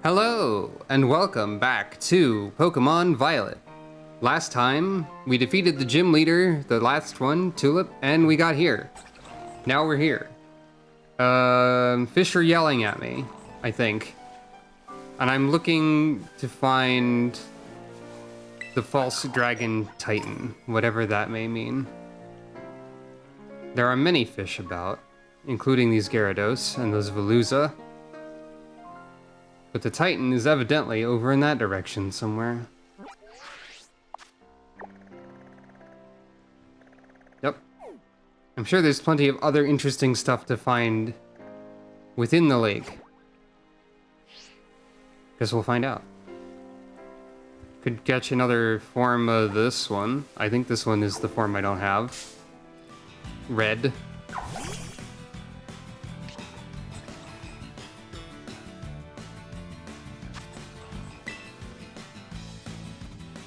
Hello, and welcome back to Pokemon Violet. Last time, we defeated the gym leader, the last one, Tulip, and we got here. Now we're here. Fish are yelling at me, I think. And I'm looking to find the false dragon titan, whatever that may mean. There are many fish about, including these Gyarados and those Veluza. But the titan is evidently over in that direction somewhere. Yep. I'm sure there's plenty of other interesting stuff to find within the lake. Guess we'll find out. Could catch another form of this one. I think this one is the form I don't have. Red.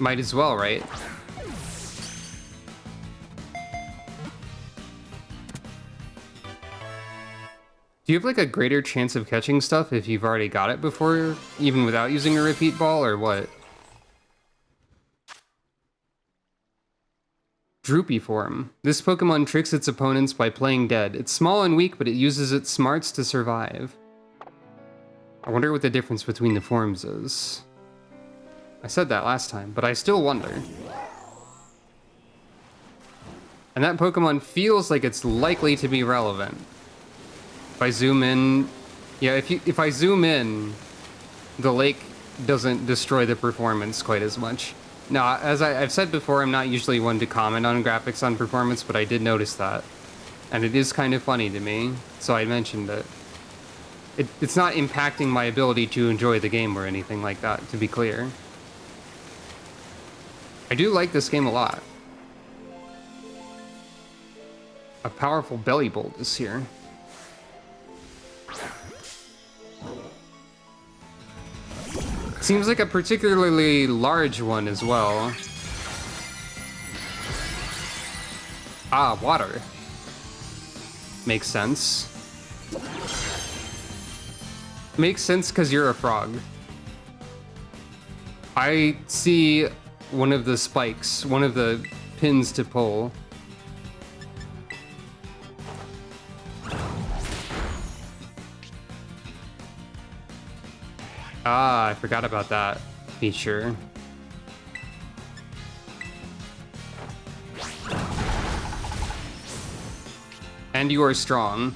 Might as well, right? Do you have like a greater chance of catching stuff if you've already got it before, even without using a repeat ball, or what? Droopy form. This Pokemon tricks its opponents by playing dead. It's small and weak, but it uses its smarts to survive. I wonder what the difference between the forms is. I said that last time, but I still wonder. And that Pokemon feels like it's likely to be relevant. If I zoom in... Yeah, if I zoom in, the lake doesn't destroy the performance quite as much. Now, as I've said before, I'm not usually one to comment on graphics on performance, but I did notice that. And it is kind of funny to me, so I mentioned it. It's not impacting my ability to enjoy the game or anything like that, to be clear. I do like this game a lot. A powerful belly bolt is here. Seems like a particularly large one as well. Ah, water. Makes sense. Makes sense because you're a frog. I see one of the spikes, one of the pins to pull. Ah, I forgot about that feature. And you are strong.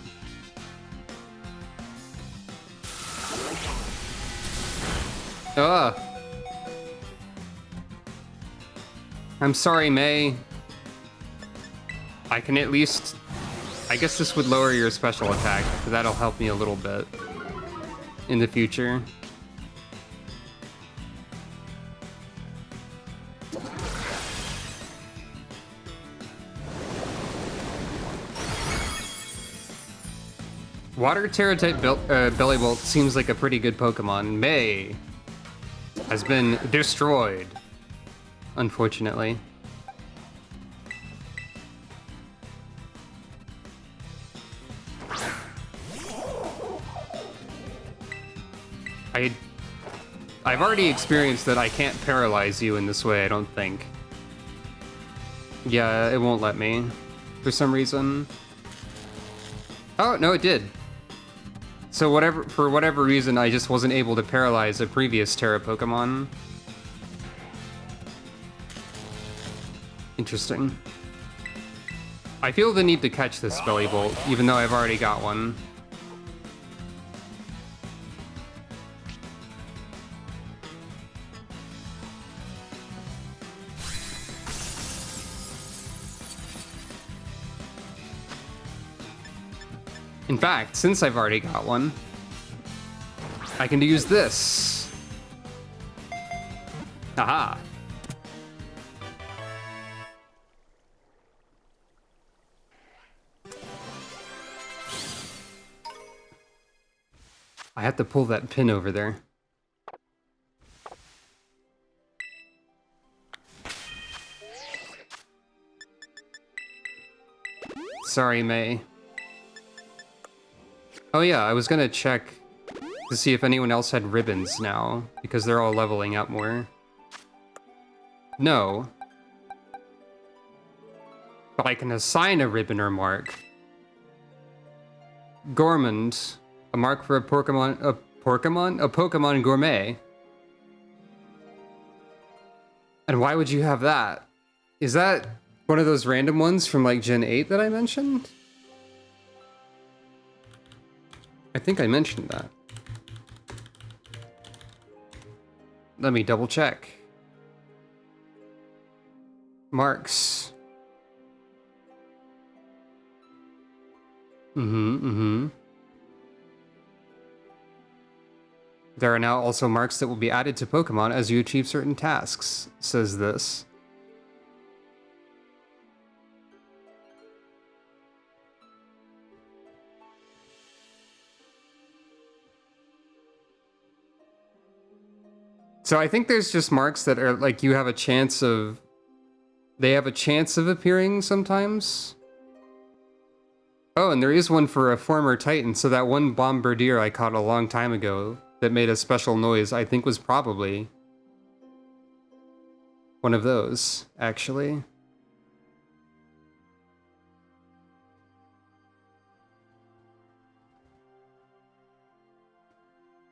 Ugh. I'm sorry, May. I can at least... I guess this would lower your special attack, but that'll help me a little bit in the future. Water Terra-type Belly Bolt seems like a pretty good Pokemon. May has been destroyed, unfortunately. I've already experienced that I can't paralyze you in this way, I don't think. Yeah, it won't let me for some reason. Oh, no, it did. So for whatever reason, I just wasn't able to paralyze a previous Terra Pokemon. Interesting. I feel the need to catch this Belly Bolt, even though I've already got one. In fact, since I've already got one, I can use this. Aha. I have to pull that pin over there. Sorry, May. Oh yeah, I was gonna check to see if anyone else had ribbons now, because they're all leveling up more. No. But I can assign a ribbon or mark. Gourmand, a mark for a Pokemon gourmet. And why would you have that? Is that one of those random ones from like Gen 8 that I mentioned? I think I mentioned that. Let me double check. Marks. There are now also marks that will be added to Pokemon as you achieve certain tasks, says this. So I think there's just marks that are like you have a chance of... They have a chance of appearing sometimes. Oh, and there is one for a former Titan, so that one Bombardier I caught a long time ago that made a special noise, I think was probably one of those, actually.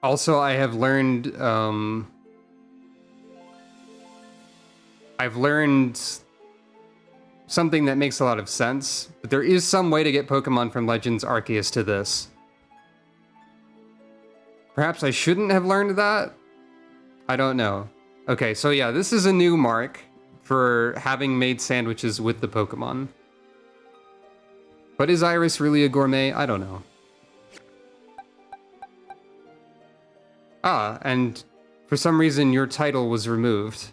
Also, I have learned, I've learned something that makes a lot of sense, but there is some way to get Pokemon from Legends Arceus to this. Perhaps I shouldn't have learned that? I don't know. Okay, so yeah, this is a new mark for having made sandwiches with the Pokemon. But is Iris really a gourmet? I don't know. Ah, and for some reason your title was removed.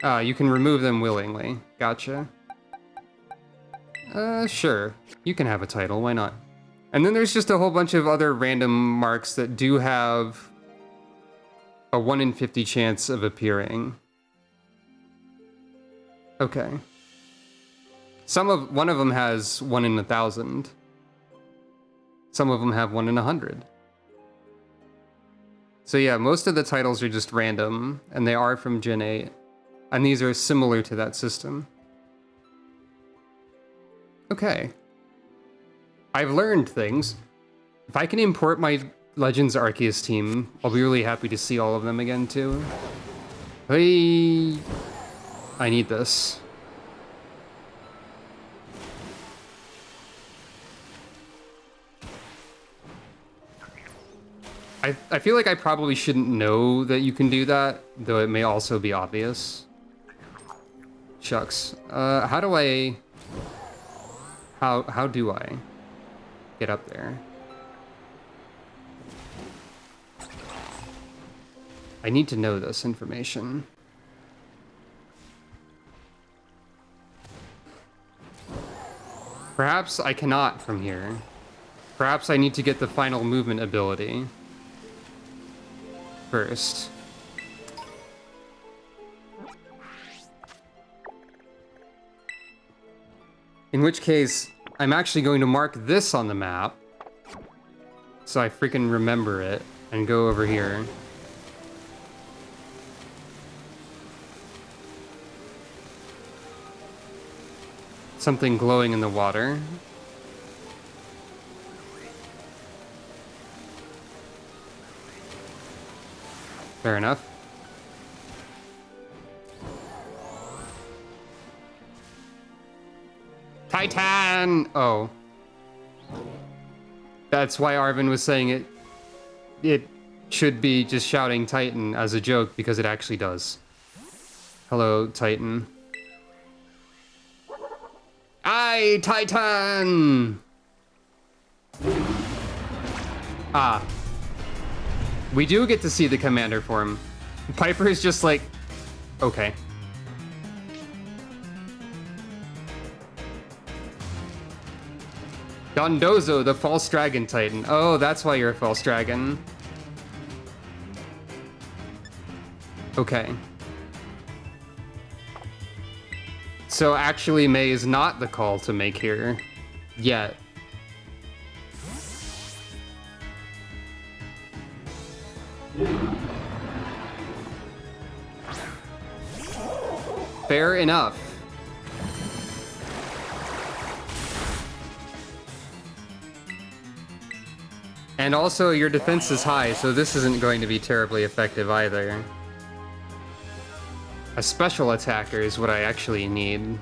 Ah, you can remove them willingly. Gotcha. Sure. You can have a title, why not? And then there's just a whole bunch of other random marks that do have a 1 in 50 chance of appearing. Okay. One of them has 1 in 1,000. Some of them have 1 in 100. So yeah, most of the titles are just random, and they are from Gen 8. And these are similar to that system. Okay. I've learned things. If I can import my Legends Arceus team, I'll be really happy to see all of them again, too. Hey! I need this. I feel like I probably shouldn't know that you can do that, though it may also be obvious. Shucks. How do I get up there? I need to know this information. Perhaps I cannot from here. Perhaps I need to get the final movement ability first. In which case, I'm actually going to mark this on the map so I freaking remember it and go over here. Something glowing in the water. Fair enough. Titan! Oh. That's why Arvin was saying it should be just shouting Titan as a joke, because it actually does. Hello, Titan. Aye, Titan! Ah. We do get to see the commander form. Piper is just like, okay. Dondozo, the false dragon Titan. Oh, that's why you're a false dragon. Okay. So actually, May is not the call to make here. Yet. Fair enough. And also, your defense is high, so this isn't going to be terribly effective either. A special attacker is what I actually need.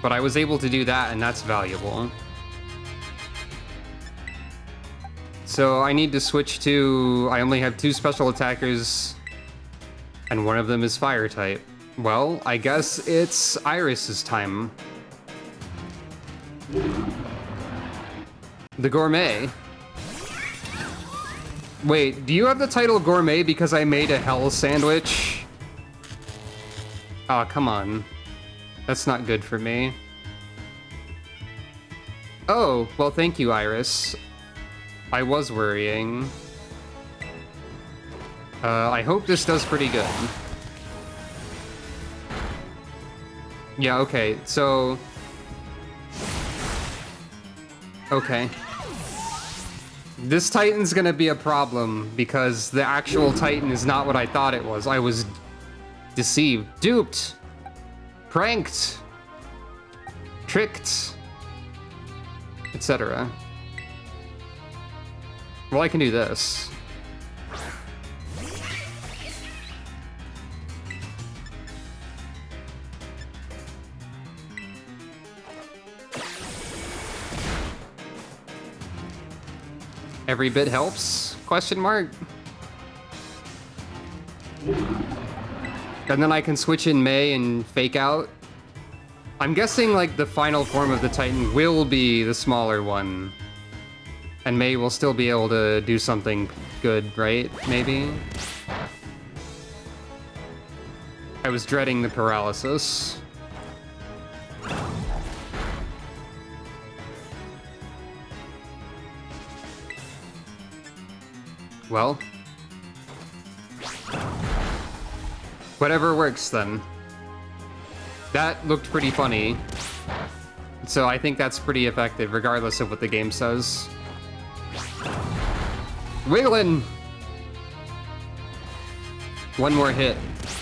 But I was able to do that, and that's valuable. So I need to switch to... I only have 2 special attackers, and one of them is fire type. Well, I guess it's Iris's time. The Gourmet. Wait, do you have the title Gourmet because I made a hell sandwich? Oh, come on. That's not good for me. Oh, well, thank you, Iris. I was worrying. I hope this does pretty good. Yeah, okay, so... Okay. This Titan's gonna be a problem, because the actual Titan is not what I thought it was. I was deceived. Duped! Pranked! Tricked! Etc. Well, I can do this. Every bit helps? Question mark? And then I can switch in May and fake out. I'm guessing like the final form of the Titan will be the smaller one. And May will still be able to do something good, right? Maybe? I was dreading the paralysis. Well. Whatever works then. That looked pretty funny. So I think that's pretty effective, regardless of what the game says. Wiggling! One more hit,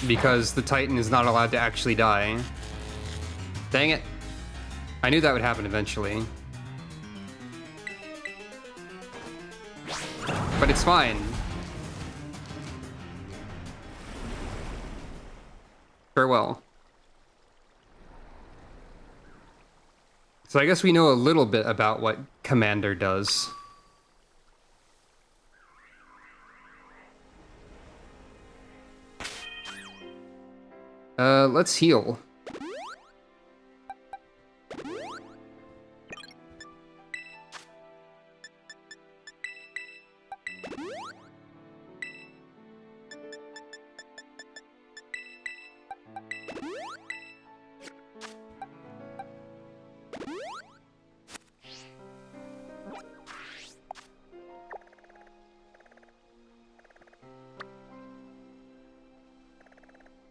because the Titan is not allowed to actually die. Dang it. I knew that would happen eventually. But it's fine. Farewell. So I guess we know a little bit about what Commander does. Let's heal.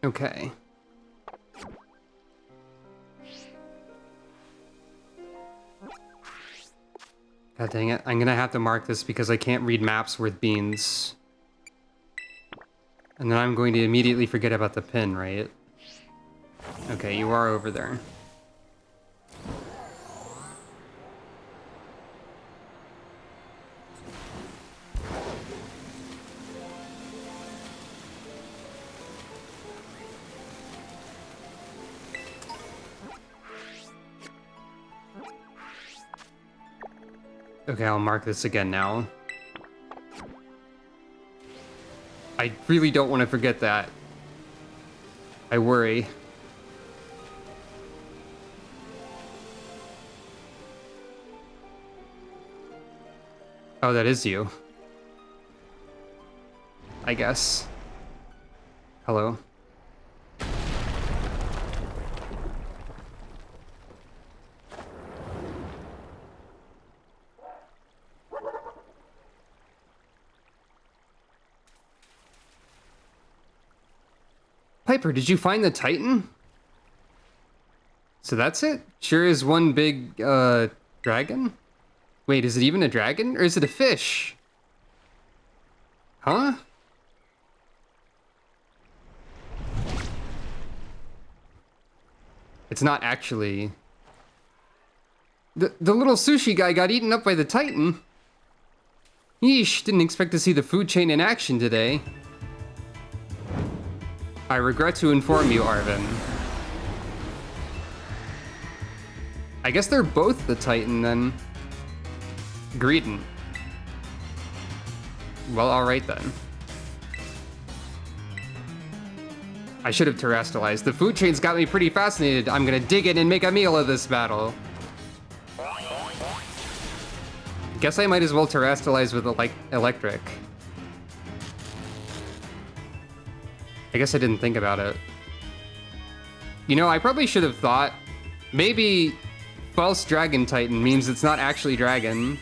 Okay. God dang it. I'm gonna have to mark this because I can't read maps with beans. And then I'm going to immediately forget about the pin, right? Okay, you are over there. Okay, I'll mark this again now. I really don't want to forget that. I worry. Oh, that is you. I guess. Hello. Piper, did you find the Titan? So that's it? Sure is one big, dragon? Wait, is it even a dragon? Or is it a fish? Huh? It's not actually. The little sushi guy got eaten up by the Titan. Yeesh, didn't expect to see the food chain in action today. I regret to inform you, Arvin. I guess they're both the Titan, then. Greetin. Well, alright then. I should have terrestrialized. The food chain's got me pretty fascinated. I'm gonna dig in and make a meal of this battle. Guess I might as well terrestrialize with electric. I guess I didn't think about it. You know, I probably should have thought maybe false dragon titan means it's not actually dragon,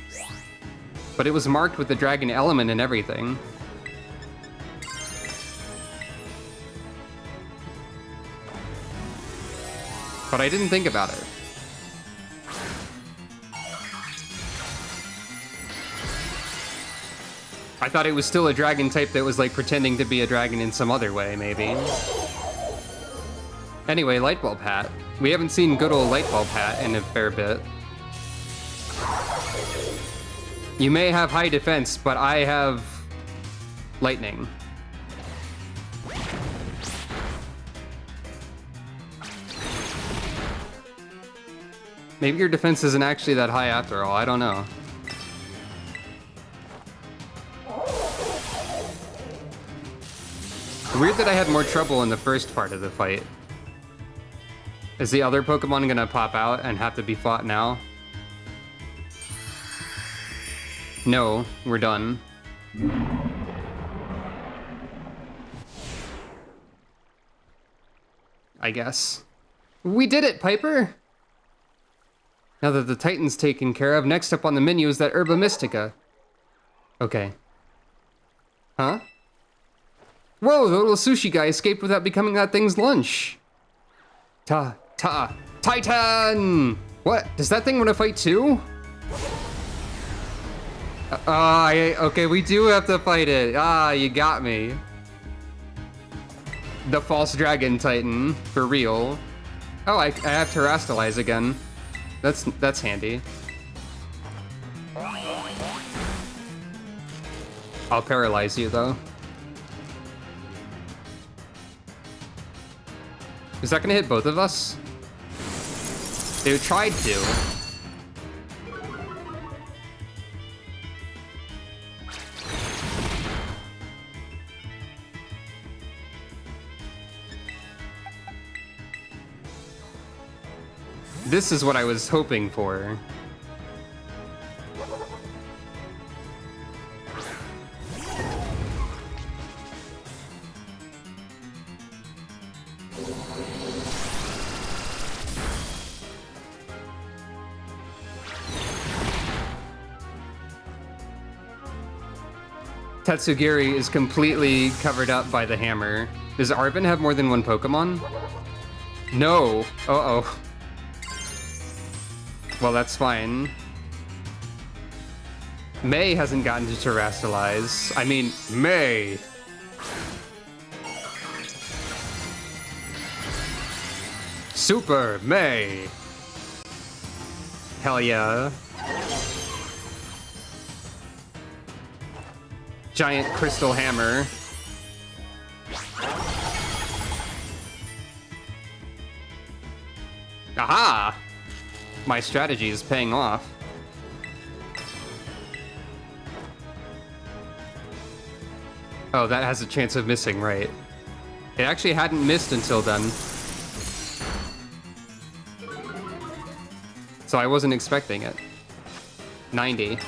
but it was marked with the dragon element and everything. But I didn't think about it. I thought it was still a dragon type that was like pretending to be a dragon in some other way, maybe. Anyway, Lightbulb Hat. We haven't seen good old Lightbulb Hat in a fair bit. You may have high defense, but I have lightning. Maybe your defense isn't actually that high after all, I don't know. Weird that I had more trouble in the first part of the fight. Is the other Pokemon gonna pop out and have to be fought now? No, we're done. I guess. We did it, Piper! Now that the Titan's taken care of, next up on the menu is that Herba Mystica. Okay. Huh? Whoa, the little sushi guy escaped without becoming that thing's lunch. Titan! What? Does that thing want to fight too? Okay, we do have to fight it. Ah, you got me. The false dragon Titan, for real. Oh, I have Terrestrialize again. That's handy. I'll paralyze you though. Is that gonna hit both of us? They tried to. This is what I was hoping for. Tatsugiri is completely covered up by the hammer. Does Arvin have more than one Pokemon? No. Uh-oh. Well, that's fine. May hasn't gotten to Terrestrialize. I mean, May! Super May! Hell yeah. Giant crystal hammer. Aha! My strategy is paying off. Oh, that has a chance of missing, right? It actually hadn't missed until then. So I wasn't expecting it. 90.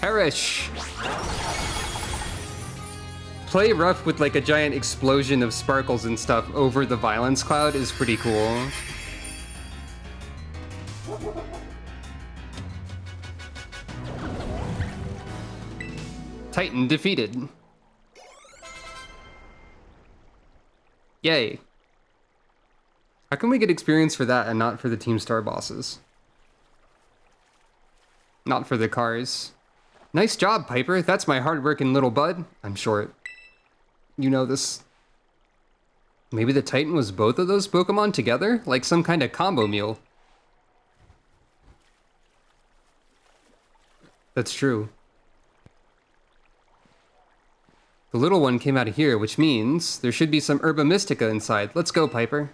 Perish! Play rough with like a giant explosion of sparkles and stuff over the violence cloud is pretty cool. Titan defeated. Yay. How can we get experience for that and not for the Team Star bosses? Not for the cars. Nice job, Piper. That's my hard-working little bud. I'm short. You know this. Maybe the Titan was both of those Pokemon together? Like some kind of combo meal. That's true. The little one came out of here, which means there should be some Herba Mystica inside. Let's go, Piper.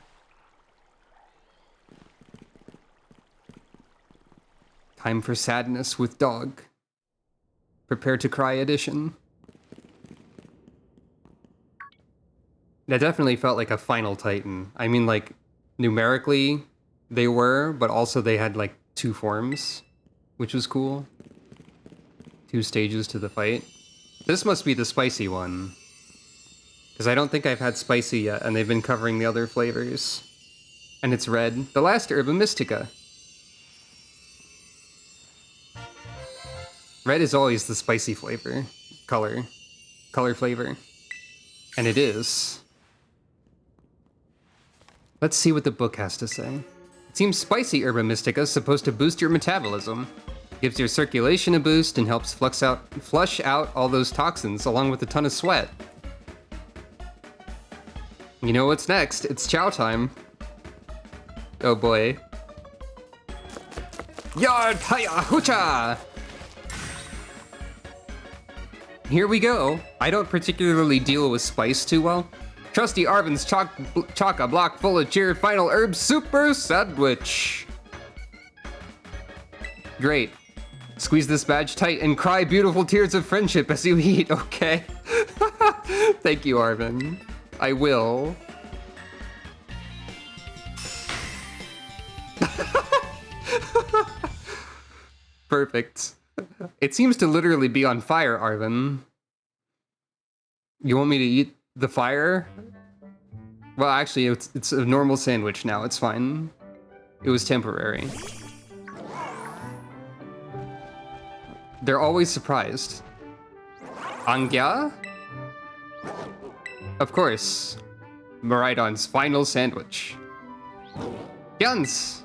Time for sadness with dog. Prepare to cry edition. That definitely felt like a final Titan. I mean, like, numerically, they were, but also they had, like, 2 forms, which was cool. 2 stages to the fight. This must be the spicy one. Because I don't think I've had spicy yet, and they've been covering the other flavors. And it's red. The last Herba Mystica. Red is always the spicy flavor. Color flavor. And it is. Let's see what the book has to say. It seems spicy Herba Mystica is supposed to boost your metabolism. Gives your circulation a boost and helps flush out all those toxins along with a ton of sweat. You know what's next? It's chow time. Oh boy. Yard Haya Hoocha! Here we go. I don't particularly deal with spice too well. Trusty Arvin's chock-a-block full of cheer final herb super sandwich. Great. Squeeze this badge tight and cry beautiful tears of friendship as you eat, okay? Thank you, Arvin. I will. Perfect. It seems to literally be on fire, Arvin. You want me to eat the fire? Well, actually, it's a normal sandwich now. It's fine. It was temporary. They're always surprised. Angya? Of course. Miraidon's final sandwich. Guns!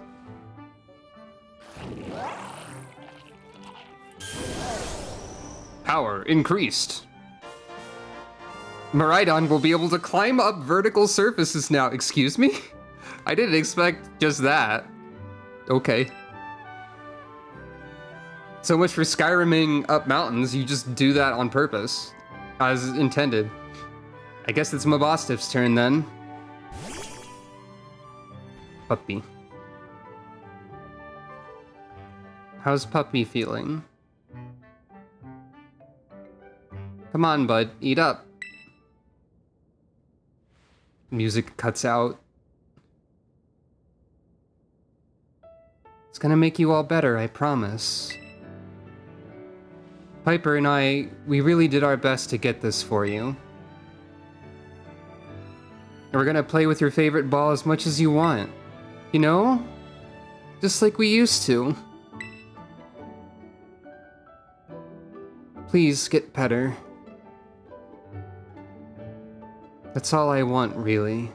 Power increased. Miraidon will be able to climb up vertical surfaces now. Excuse me? I didn't expect just that. Okay. So much for Skyriming up mountains, you just do that on purpose. As intended. I guess it's Mabostif's turn then. Puppy. How's Puppy feeling? Come on, bud, eat up. Music cuts out. It's gonna make you all better, I promise. Piper and I, we really did our best to get this for you. And we're gonna play with your favorite ball as much as you want. You know? Just like we used to. Please get better. That's all I want, really.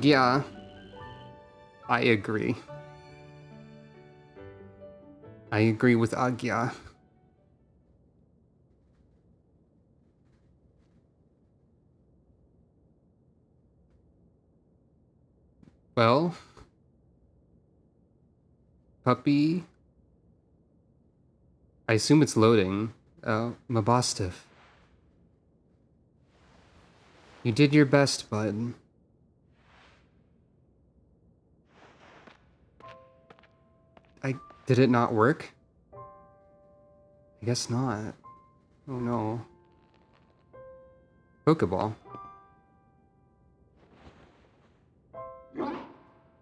Yeah. I agree. I agree with Agya. Well, Puppy. I assume it's loading. Mabostif. You did your best, bud. Did it not work? I guess not. Oh no. Pokeball.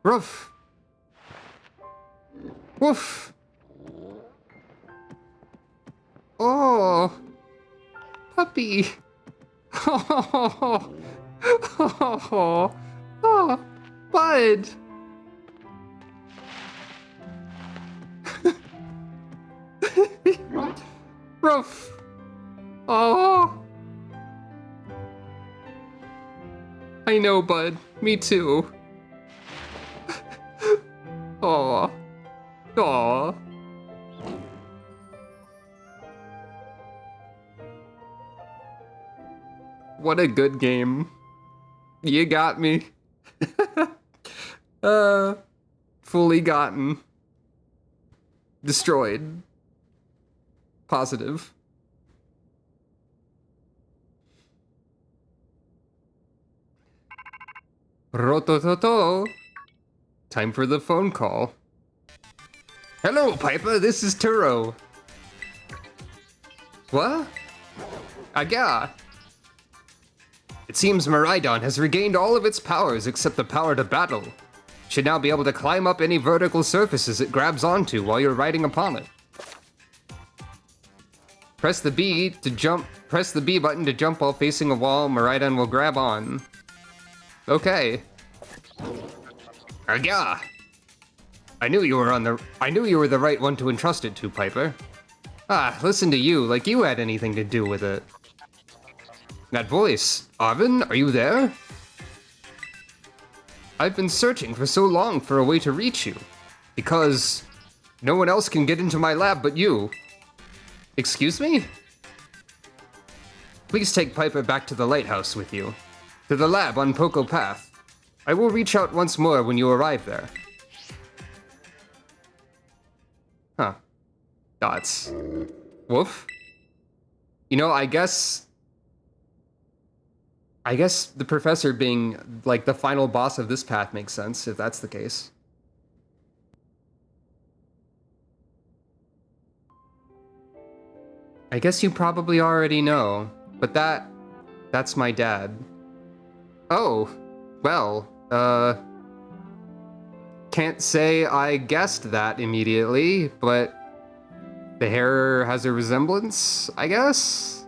Roof! Woof! Oh! Puppy! Oh! Oh! Oh! Bud! Roof! Oh! I know, bud. Me too. Aw. Aw. What a good game. You got me. Fully gotten. Destroyed. Positive. Rotototo. Time for the phone call. Hello, Piper. This is Turo. What? Yeah. It seems Miraidon has regained all of its powers except the power to battle. Should now be able to climb up any vertical surfaces it grabs onto while you're riding upon it. Press the B button to jump while facing a wall. Miraidon will grab on. Okay. Yeah. I knew you were the right one to entrust it to, Piper. Ah, listen to you, like you had anything to do with it. That voice. Arvin, are you there? I've been searching for so long for a way to reach you. Because no one else can get into my lab but you. Excuse me? Please take Piper back to the lighthouse with you. To the lab on Poco Path. I will reach out once more when you arrive there. Huh. Dots. Woof. You know, I guess the professor being, like, the final boss of this path makes sense, if that's the case. I guess you probably already know, but that's my dad. Oh, well, can't say I guessed that immediately, but the hair has a resemblance, I guess?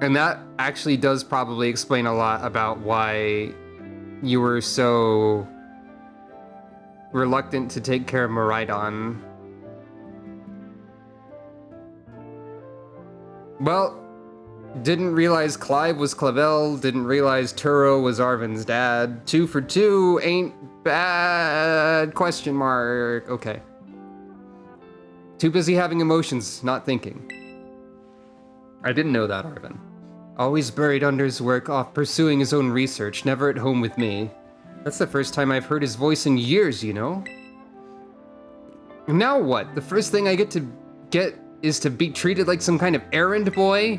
And that actually does probably explain a lot about why you were so reluctant to take care of Miraidon. Well, didn't realize Clive was Clavel, didn't realize Turo was Arvin's dad. 2 for 2 ain't bad, question mark. Okay. Too busy having emotions, not thinking. I didn't know that, Arvin. Always buried under his work, off pursuing his own research, never at home with me. That's the first time I've heard his voice in years, you know? Now what? The first thing I get is to be treated like some kind of errand boy?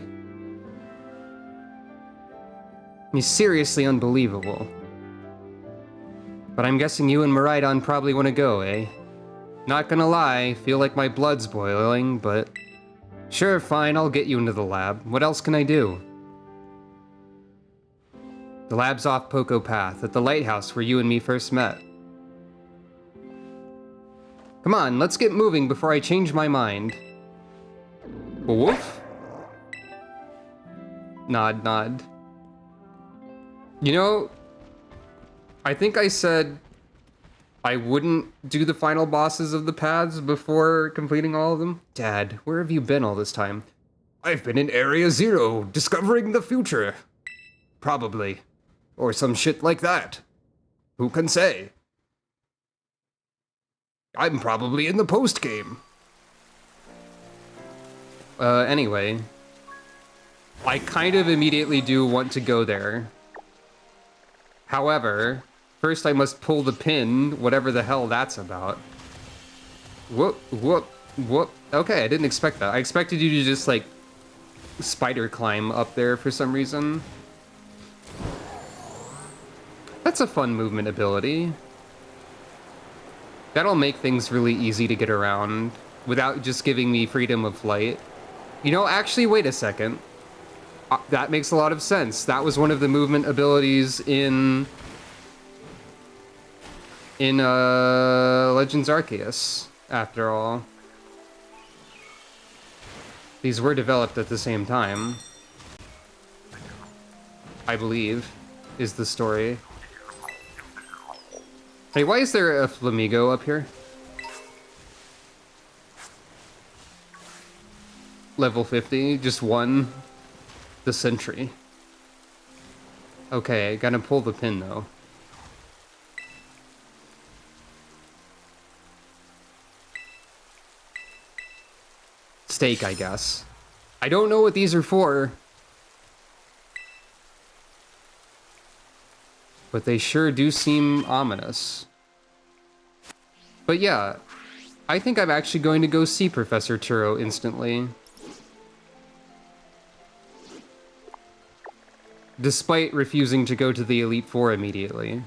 He's seriously unbelievable. But I'm guessing you and Miraidon probably want to go, eh? Not gonna lie, feel like my blood's boiling, but... Sure, fine, I'll get you into the lab. What else can I do? The lab's off Poco Path, at the lighthouse where you and me first met. Come on, let's get moving before I change my mind. Woof? Nod, nod. You know, I think I said I wouldn't do the final bosses of the paths before completing all of them. Dad, where have you been all this time? I've been in Area Zero, discovering the future. Probably. Or some shit like that. Who can say? I'm probably in the post-game. Anyway. I kind of immediately do want to go there. However, first I must pull the pin, whatever the hell that's about. Whoop, whoop, whoop. Okay, I didn't expect that. I expected you to just, like, spider climb up there for some reason. That's a fun movement ability. That'll make things really easy to get around without just giving me freedom of flight. You know, actually, wait a second. That makes a lot of sense. That was one of the movement abilities in Legends Arceus, after all. These were developed at the same time. I believe, is the story. Hey, why is there a Flamigo up here? Level 50, just one. The Sentry. Okay, gotta pull the pin, though. Steak, I guess. I don't know what these are for. But they sure do seem ominous. But yeah, I think I'm actually going to go see Professor Turo instantly. Despite refusing to go to the Elite Four immediately.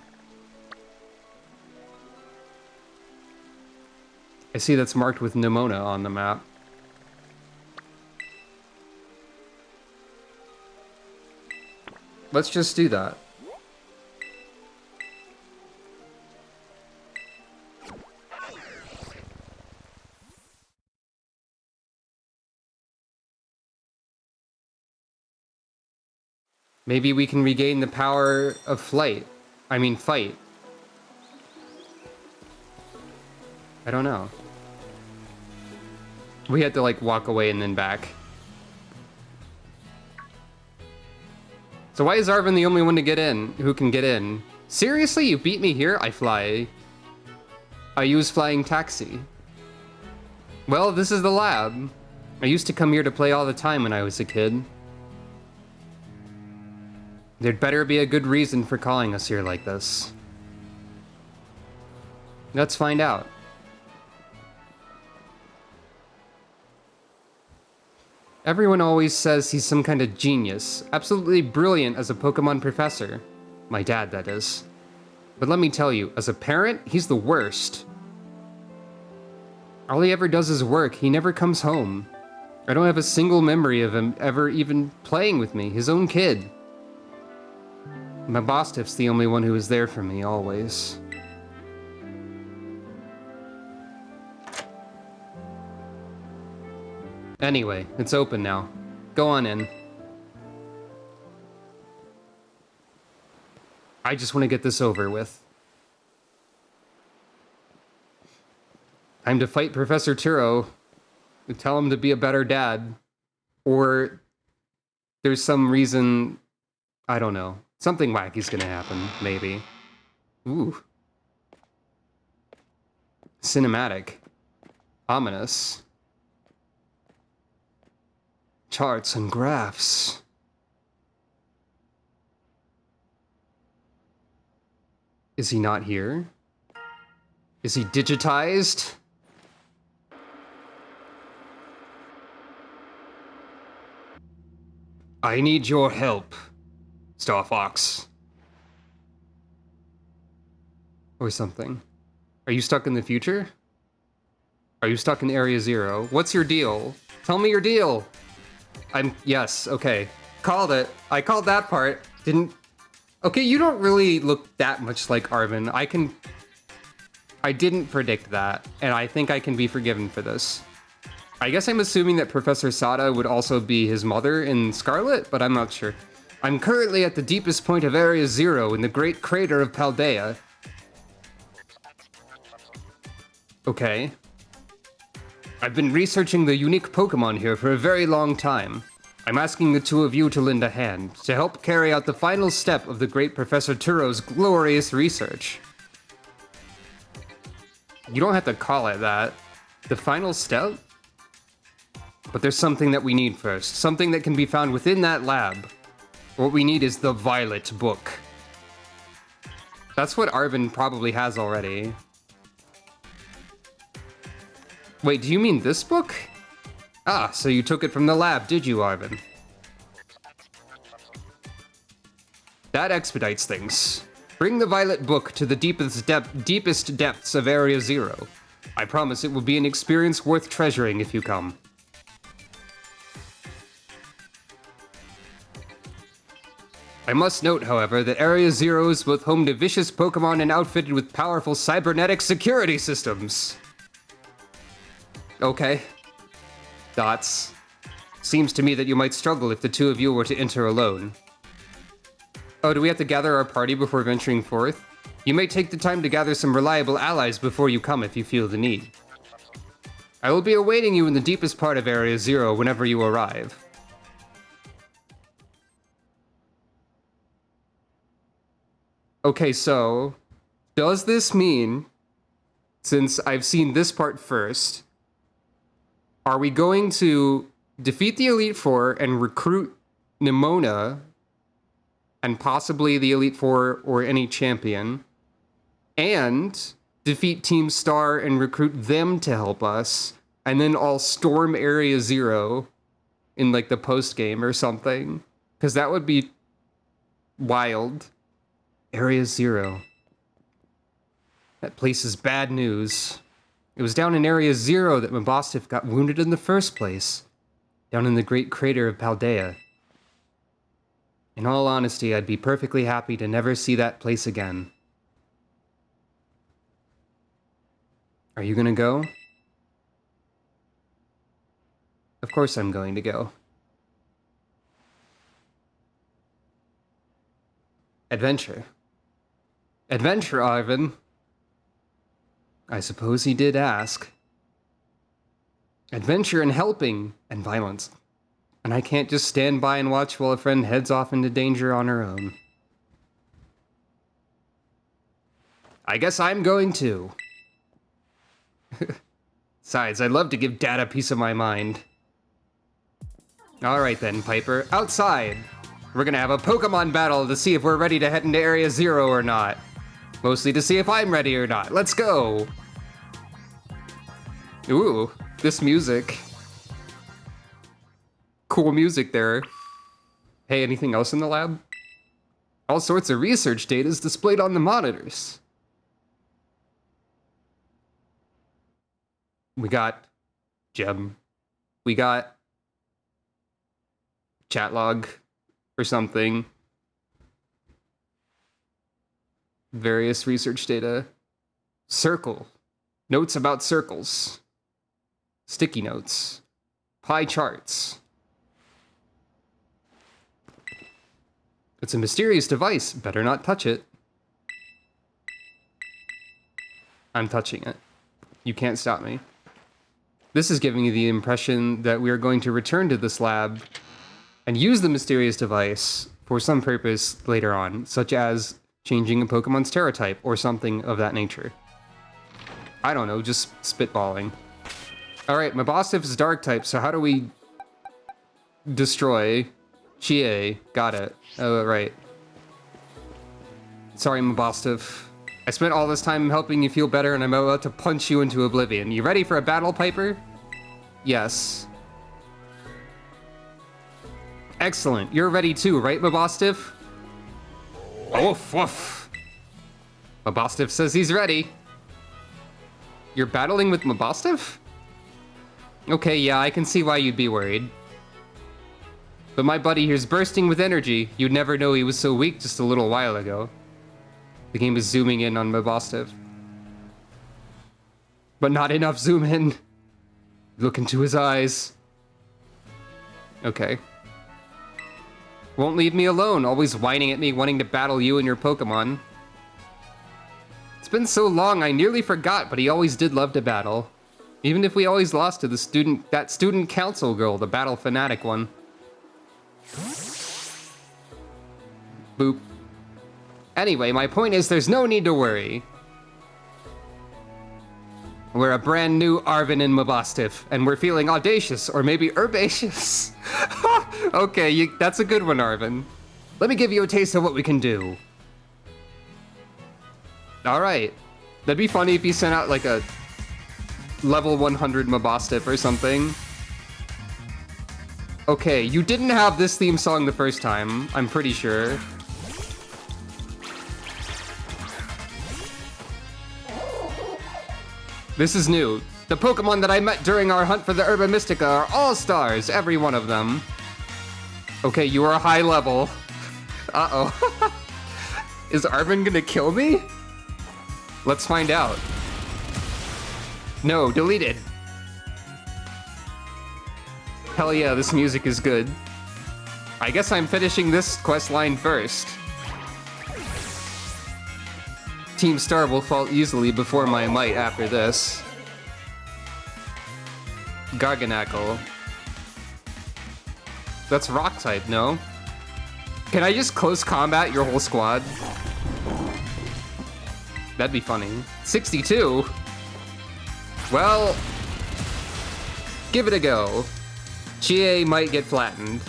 I see that's marked with Nimona on the map. Let's just do that. Maybe we can regain the power of flight. I mean, fight. I don't know. We had to, like, walk away and then back. So why is Arvin the only one to get in? Who can get in? Seriously? You beat me here? I fly. I use flying taxi. Well, this is the lab. I used to come here to play all the time when I was a kid. There'd better be a good reason for calling us here like this. Let's find out. Everyone always says he's some kind of genius, absolutely brilliant as a Pokemon professor. My dad, that is. But let me tell you, as a parent, he's the worst. All he ever does is work, he never comes home. I don't have a single memory of him ever even playing with me, his own kid. My boss Tiff's the only one who was there for me, always. Anyway, it's open now. Go on in. I just want to get this over with. Time to fight Professor Turo. And tell him to be a better dad. Or there's some reason, I don't know. Something wacky's gonna happen, maybe. Ooh. Cinematic. Ominous. Charts and graphs. Is he not here? Is he digitized? I need your help, Star Fox. Or something. Are you stuck in the future? Are you stuck in Area Zero? What's your deal? Tell me your deal! Yes, okay. Called it. I called that part. Didn't... Okay, you don't really look that much like Arvin. I didn't predict that, and I think I can be forgiven for this. I guess I'm assuming that Professor Sada would also be his mother in Scarlet, but I'm not sure. I'm currently at the deepest point of Area Zero in the Great Crater of Paldea. Okay. I've been researching the unique Pokemon here for a very long time. I'm asking the two of you to lend a hand, to help carry out the final step of the great Professor Turo's glorious research. You don't have to call it that. The final step? But there's something that we need first, something that can be found within that lab. What we need is the Violet Book. That's what Arvin probably has already. Wait, do you mean this book? Ah, so you took it from the lab, did you, Arvin? That expedites things. Bring the Violet Book to the deepest depths of Area Zero. I promise it will be an experience worth treasuring if you come. I must note, however, that Area Zero is both home to vicious Pokemon and outfitted with powerful cybernetic security systems. Okay. Dots. Seems to me that you might struggle if the two of you were to enter alone. Oh, do we have to gather our party before venturing forth? You may take the time to gather some reliable allies before you come if you feel the need. I will be awaiting you in the deepest part of Area Zero whenever you arrive. Okay, so does this mean, since I've seen this part first, are we going to defeat the Elite Four and recruit Nimona and possibly the Elite Four or any champion, and defeat Team Star and recruit them to help us, and then all storm Area Zero in like the post game or something? Because that would be wild. Area Zero. That place is bad news. It was down in Area Zero that Mabostif got wounded in the first place. Down in the great crater of Paldea. In all honesty, I'd be perfectly happy to never see that place again. Are you gonna go? Of course I'm going to go. Adventure. Adventure, Ivan. I suppose he did ask. Adventure and helping and violence. And I can't just stand by and watch while a friend heads off into danger on her own. I guess I'm going too. Besides, I'd love to give Dad a piece of my mind. Alright then, Piper. Outside! We're gonna have a Pokemon battle to see if we're ready to head into Area Zero or not. Mostly to see if I'm ready or not. Let's go! Ooh, this music. Cool music there. Hey, anything else in the lab? All sorts of research data is displayed on the monitors. We got gem. We got chat log or something. Various research data. Circle. Notes about circles. Sticky notes. Pie charts. It's a mysterious device. Better not touch it. I'm touching it. You can't stop me. This is giving you the impression that we are going to return to this lab and use the mysterious device for some purpose later on, such as changing a Pokemon's Terra type or something of that nature. I don't know, just spitballing. Alright, Mabostif is Dark type, so how do we destroy Chie? Got it. Oh, right. Sorry, Mabostif. I spent all this time helping you feel better, and I'm about to punch you into oblivion. You ready for a battle, Piper? Yes. Excellent. You're ready too, right, Mabostif? Woof, woof. Mabostif says he's ready. You're battling with Mabostif? Okay, yeah, I can see why you'd be worried. But my buddy here's bursting with energy. You'd never know he was so weak just a little while ago. The game is zooming in on Mabostif. But not enough zoom in. Look into his eyes. Okay. Won't leave me alone, always whining at me, wanting to battle you and your Pokemon. It's been so long, I nearly forgot, but he always did love to battle. Even if we always lost to that student council girl, the battle fanatic one. Boop. Anyway, my point is there's no need to worry. We're a brand new Arven and Mabostif, and we're feeling audacious, or maybe herbaceous. Okay, that's a good one, Arven. Let me give you a taste of what we can do. Alright. That'd be funny if you sent out like a level 100 Mabostif or something. Okay, you didn't have this theme song the first time, I'm pretty sure. This is new. The Pokemon that I met during our hunt for the Herba Mystica are all stars, every one of them. Okay, you are a high level. Uh-oh. Is Arven gonna kill me? Let's find out. No, deleted. Hell yeah, this music is good. I guess I'm finishing this quest line first. Team Star will fall easily before my might after this. Garganackle. That's rock type, no? Can I just close combat your whole squad? That'd be funny. 62? Well, give it a go. GA might get flattened.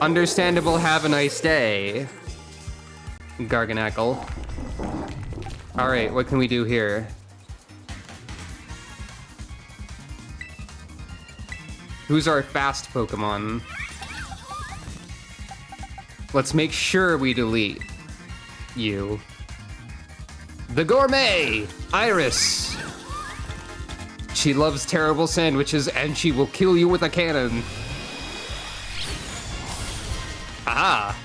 Understandable, have a nice day. Garganackle. Alright, what can we do here? Who's our fast Pokemon? Let's make sure we delete you. The Gourmet! Iris! She loves terrible sandwiches and she will kill you with a cannon. Aha!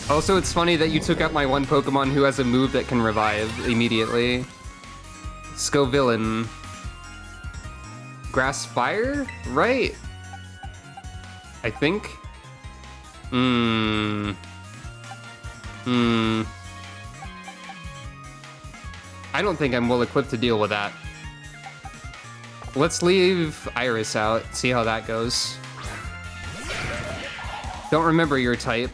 Also, it's funny that you took out my one Pokemon who has a move that can revive immediately. Scovillain. Grass Fire? Right? I think? I don't think I'm well equipped to deal with that. Let's leave Iris out, see how that goes. Don't remember your type.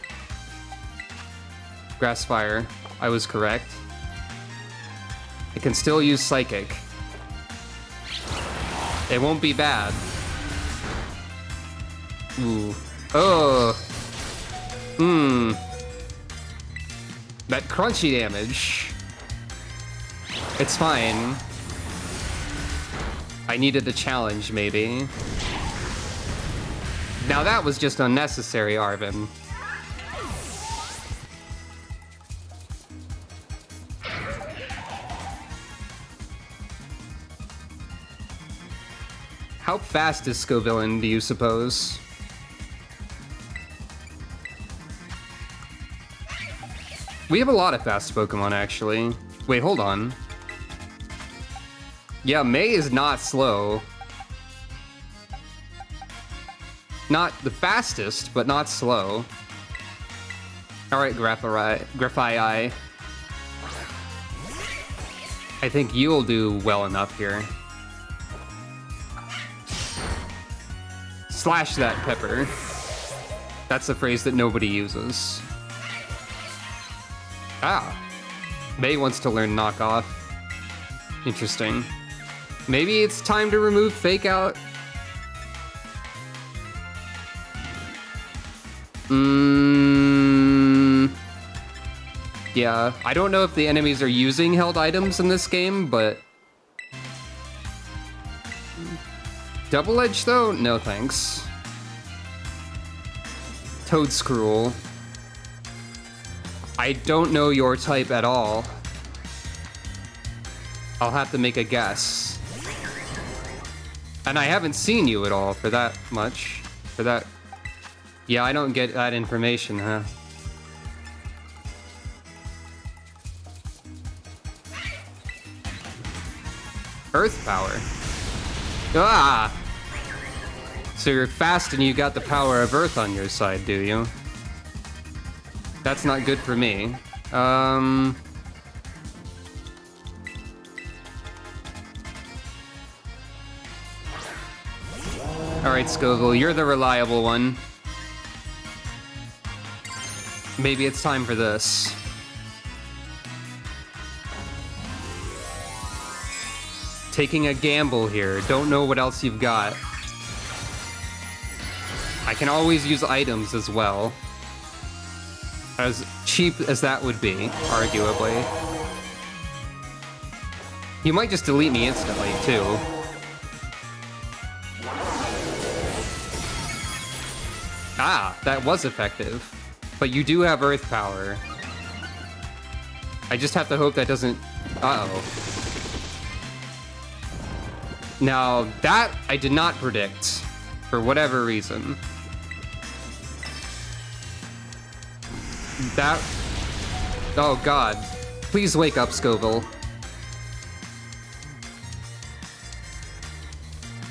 Grass Fire. I was correct. It can still use Psychic. It won't be bad. Ooh. Oh. That crunchy damage. It's fine. I needed a challenge, maybe. Now that was just unnecessary, Arvin. How fast is Scovillain, do you suppose? We have a lot of fast Pokemon, actually. Wait, hold on. Yeah, May is not slow. Not the fastest, but not slow. Alright, Grafai. I think you'll do well enough here. Slash that, Pepper. That's a phrase that nobody uses. Ah. May wants to learn knockoff. Interesting. Maybe it's time to remove Fake Out. Yeah, I don't know if the enemies are using held items in this game, but... Double Edge, though? No thanks. Toadscruel. I don't know your type at all. I'll have to make a guess. And I haven't seen you at all for that much. For that... Yeah, I don't get that information, huh? Earth power. Ah! So you're fast and you got the power of Earth on your side, do you? That's not good for me. Alright, Scoville, you're the reliable one. Maybe it's time for this. Taking a gamble here. Don't know what else you've got. I can always use items as well. As cheap as that would be, arguably. You might just delete me instantly, too. Ah, that was effective. But you do have Earth power. I just have to hope that doesn't... Uh-oh. Now, that I did not predict, for whatever reason. That... Oh, God. Please wake up, Scoville.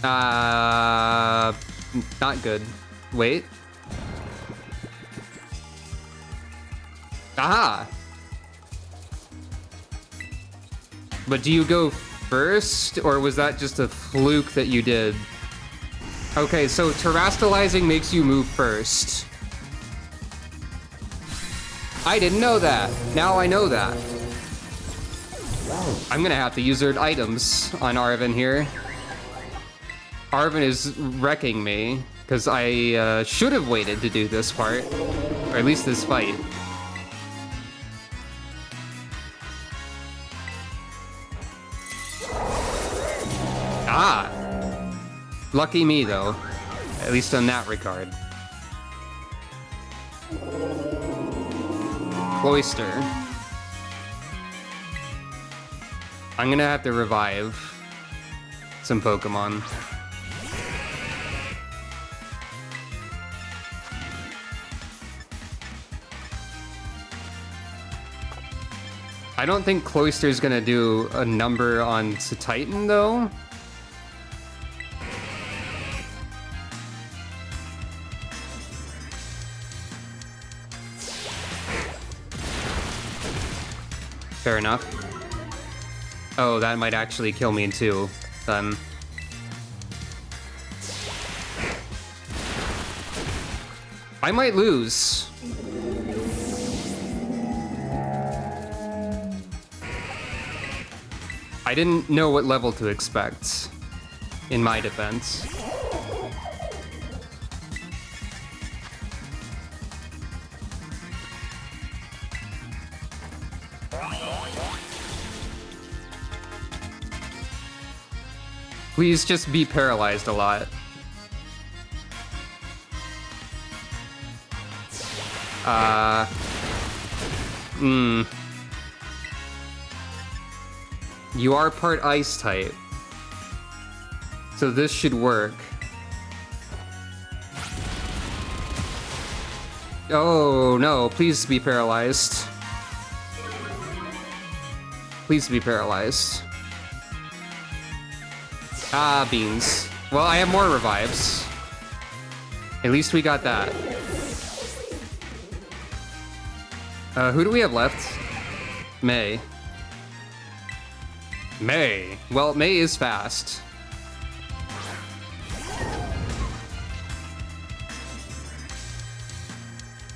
Not good. Wait. Aha! But do you go first, or was that just a fluke that you did? Okay, so terastallizing makes you move first. I didn't know that. Now I know that. I'm gonna have to use their items on Arvin here. Arvin is wrecking me, because I should have waited to do this part. Or at least this fight. Ah! Lucky me, though. At least in that regard. Cloister. I'm gonna have to revive some Pokemon. I don't think Cloister's gonna do a number on Titan, though. Fair enough. Oh, that might actually kill me too, then. I might lose. I didn't know what level to expect, in my defense. Please just be paralyzed a lot. You are part ice type. So this should work. Oh no, please be paralyzed. Please be paralyzed. Ah, beans. Well, I have more revives. At least we got that. Who do we have left? May. May. Well, May is fast.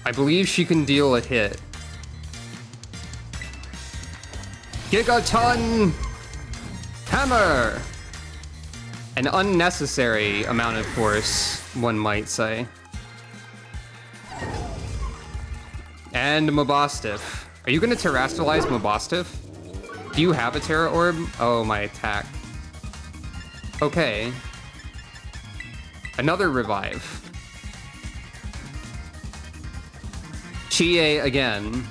I believe she can deal a hit. Gigaton Hammer! An unnecessary amount of force, one might say. And Mabosstiff. Are you gonna terastallize Mabosstiff? Do you have a Terra Orb? Oh, my attack. Okay. Another revive. Chie again.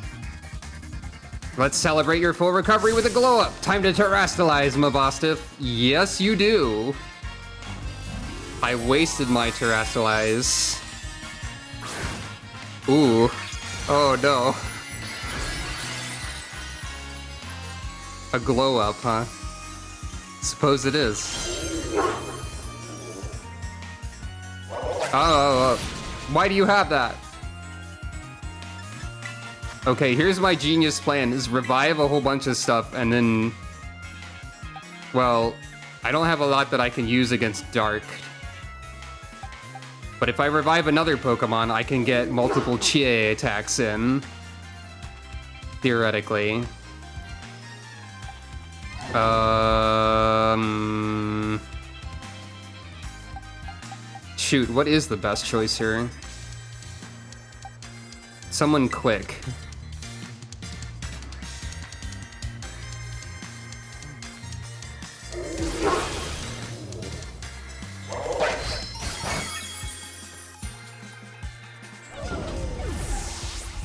Let's celebrate your full recovery with a glow up. Time to terastallize, Mabosstiff. Yes, you do. I wasted my terastallize. Ooh. Oh no. A glow up, huh? Suppose it is. Oh, why do you have that? Okay, here's my genius plan, is revive a whole bunch of stuff and then... Well, I don't have a lot that I can use against Dark. But if I revive another Pokemon, I can get multiple Chie attacks in. Theoretically. Shoot, what is the best choice here? Someone quick.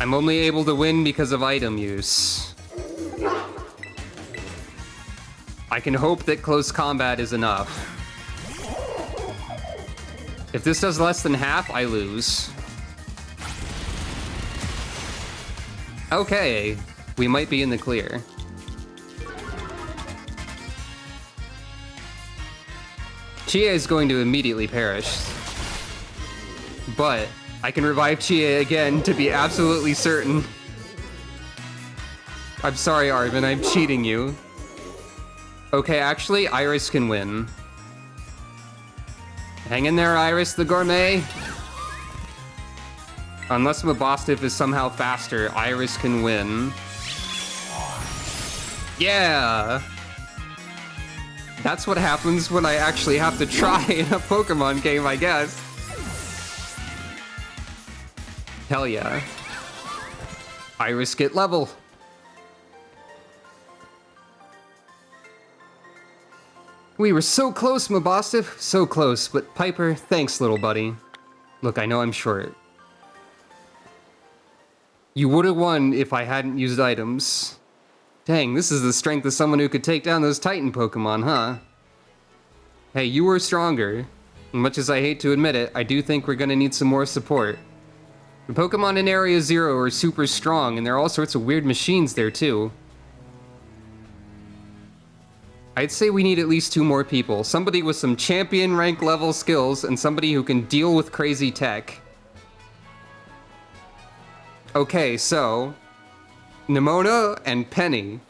I'm only able to win because of item use. I can hope that close combat is enough. If this does less than half, I lose. Okay, we might be in the clear. Chie is going to immediately perish. But I can revive Chie again to be absolutely certain. I'm sorry, Arvin, I'm cheating you. Okay, actually, Iris can win. Hang in there, Iris the gourmet. Unless Mabostiff is somehow faster, Iris can win. Yeah! That's what happens when I actually have to try in a Pokemon game, I guess. Hell yeah. Iris get level. We were so close, Mabostiff. So close, but Piper, thanks, little buddy. Look, I know I'm short. You would have won if I hadn't used items. Dang, this is the strength of someone who could take down those Titan Pokemon, huh? Hey, you were stronger. Much as I hate to admit it, I do think we're gonna need some more support. The Pokemon in Area Zero are super strong, and there are all sorts of weird machines there, too. I'd say we need at least 2 more people. Somebody with some champion rank level skills, and somebody who can deal with crazy tech. Okay, so... Nimona and Penny.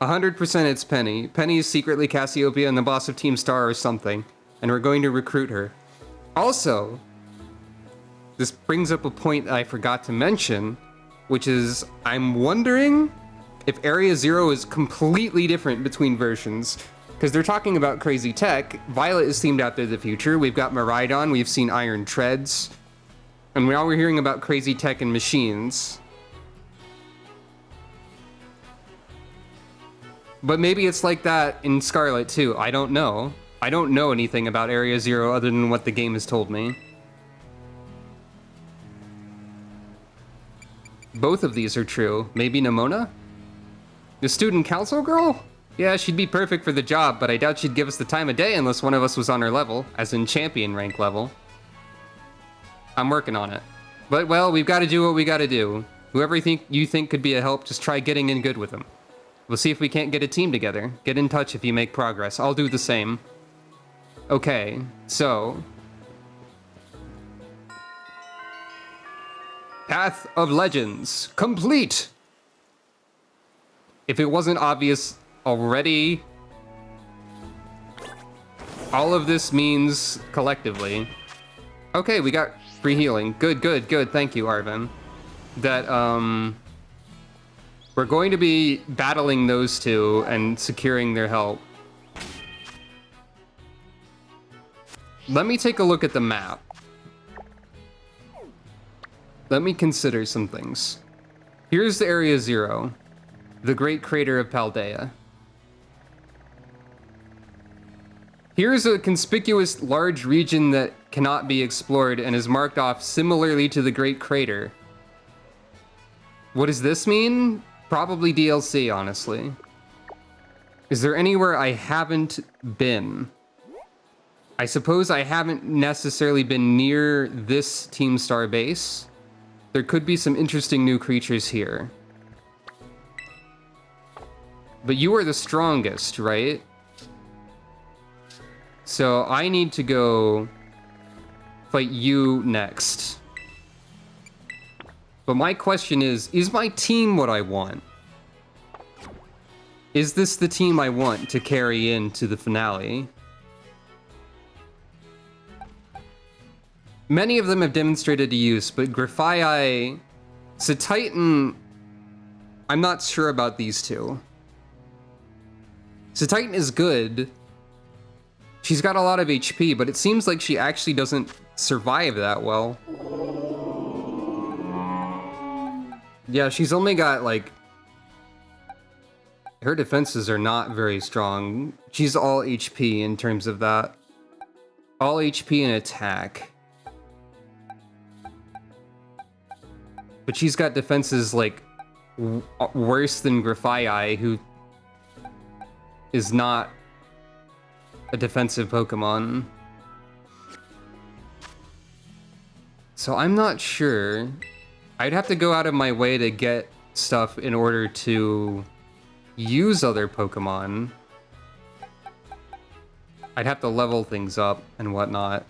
100% it's Penny. Penny is secretly Cassiopeia and the boss of Team Star or something, and we're going to recruit her. Also, this brings up a point I forgot to mention, which is I'm wondering if Area Zero is completely different between versions, because they're talking about crazy tech. Violet is themed after the future. We've got Miraidon, we've seen Iron Treads, and now we're hearing about crazy tech and machines. But maybe it's like that in Scarlet too. I don't know. I don't know anything about Area Zero other than what the game has told me. Both of these are true. Maybe Nimona? The student council girl? Yeah, she'd be perfect for the job, but I doubt she'd give us the time of day unless one of us was on her level, as in champion rank level. I'm working on it. But, well, we've got to do what we got to do. Whoever you think could be a help, just try getting in good with them. We'll see if we can't get a team together. Get in touch if you make progress. I'll do the same. Okay, so... Path of Legends, complete! If it wasn't obvious already, all of this means collectively. Okay, we got free healing. Good, good, good. Thank you, Arvin. That, we're going to be battling those two and securing their help. Let me take a look at the map. Let me consider some things. Here's the Area Zero, the Great Crater of Paldea. Here's a conspicuous large region that cannot be explored and is marked off similarly to the Great Crater. What does this mean? Probably DLC, honestly. Is there anywhere I haven't been? I suppose I haven't necessarily been near this Team Star base. There could be some interesting new creatures here. But you are the strongest, right? So I need to go fight you next. But my question is my team what I want? Is this the team I want to carry into the finale? Many of them have demonstrated a use, but Grafai, Titan, I'm not sure about these two. Titan is good. She's got a lot of HP, but it seems like she actually doesn't survive that well. Yeah, she's only got, like... Her defenses are not very strong. She's all HP in terms of that. All HP and attack. But she's got defenses, like, worse than Grafai, who is not a defensive Pokemon. So I'm not sure. I'd have to go out of my way to get stuff in order to use other Pokemon. I'd have to level things up and whatnot.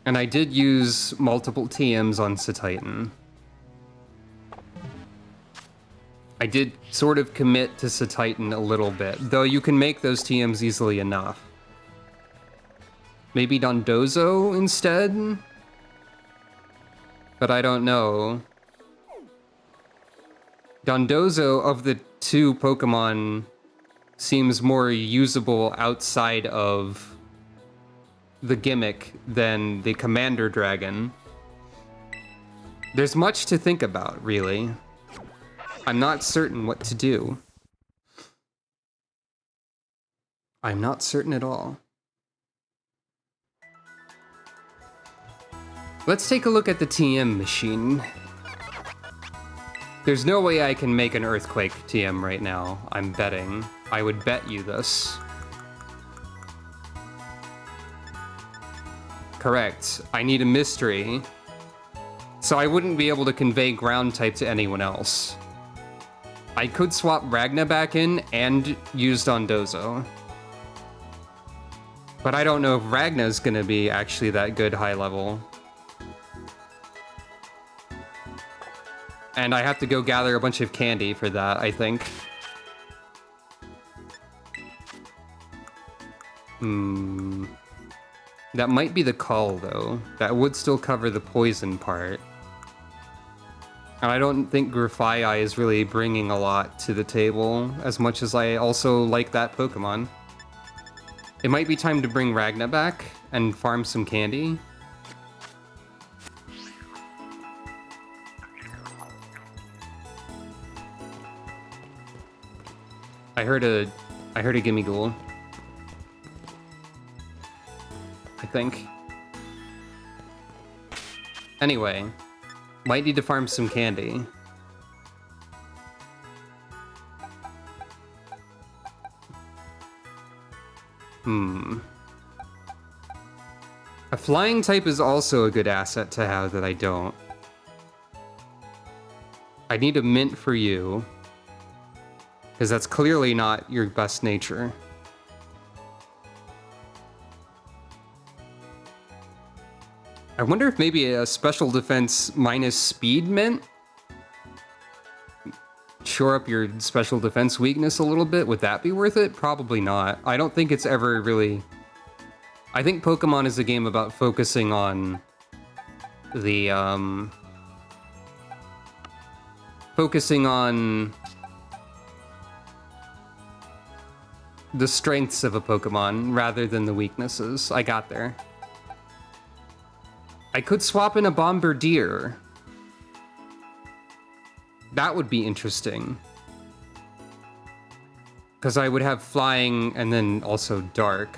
And I did use multiple TMs on Titan. I did sort of commit to Titan a little bit, though you can make those TMs easily enough. Maybe Dondozo instead? But I don't know. Dondozo, of the two Pokemon, seems more usable outside of the gimmick than the Commander Dragon. There's much to think about, really. I'm not certain what to do. I'm not certain at all. Let's take a look at the TM machine. There's no way I can make an Earthquake TM right now, I'm betting. I would bet you this. Correct. I need a mystery. So I wouldn't be able to convey ground type to anyone else. I could swap Ragna back in and use Dondozo. But I don't know if Ragna's gonna be actually that good high level. And I have to go gather a bunch of candy for that, I think. That might be the call, though. That would still cover the poison part. And I don't think Grafaiai is really bringing a lot to the table, as much as I also like that Pokemon. It might be time to bring Ragna back and farm some candy. I heard a Gimmighoul. I think. Anyway, might need to farm some candy. A flying type is also a good asset to have that I don't. I need a mint for you. Because that's clearly not your best nature. I wonder if maybe a special defense minus speed mint? Shore up your special defense weakness a little bit? Would that be worth it? Probably not. I don't think it's ever really... I think Pokemon is a game about focusing on the, focusing on the strengths of a Pokemon rather than the weaknesses. I got there. I could swap in a Bombardier. That would be interesting. Because I would have flying and then also dark.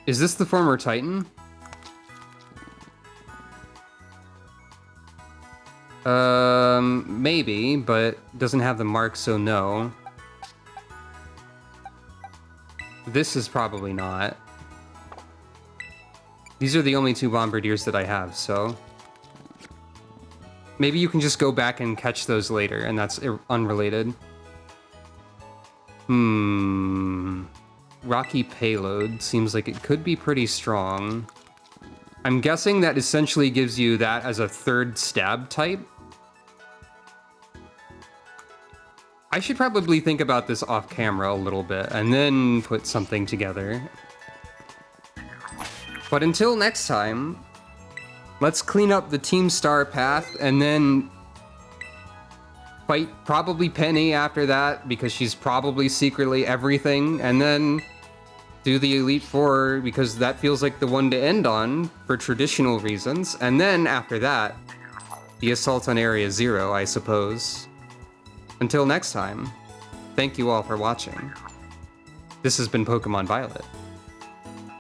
Is this the former Titan? Maybe, but doesn't have the mark, so no. This is probably not. These are the only two Bombardiers that I have, so... Maybe you can just go back and catch those later, and that's unrelated. Rocky Payload seems like it could be pretty strong. I'm guessing that essentially gives you that as a third stab type. I should probably think about this off camera a little bit and then put something together. But until next time, let's clean up the Team Star path and then fight probably Penny after that because she's probably secretly everything, and then do the Elite Four because that feels like the one to end on for traditional reasons. And then after that, the assault on Area Zero, I suppose. Until next time, thank you all for watching. This has been Pokemon Violet.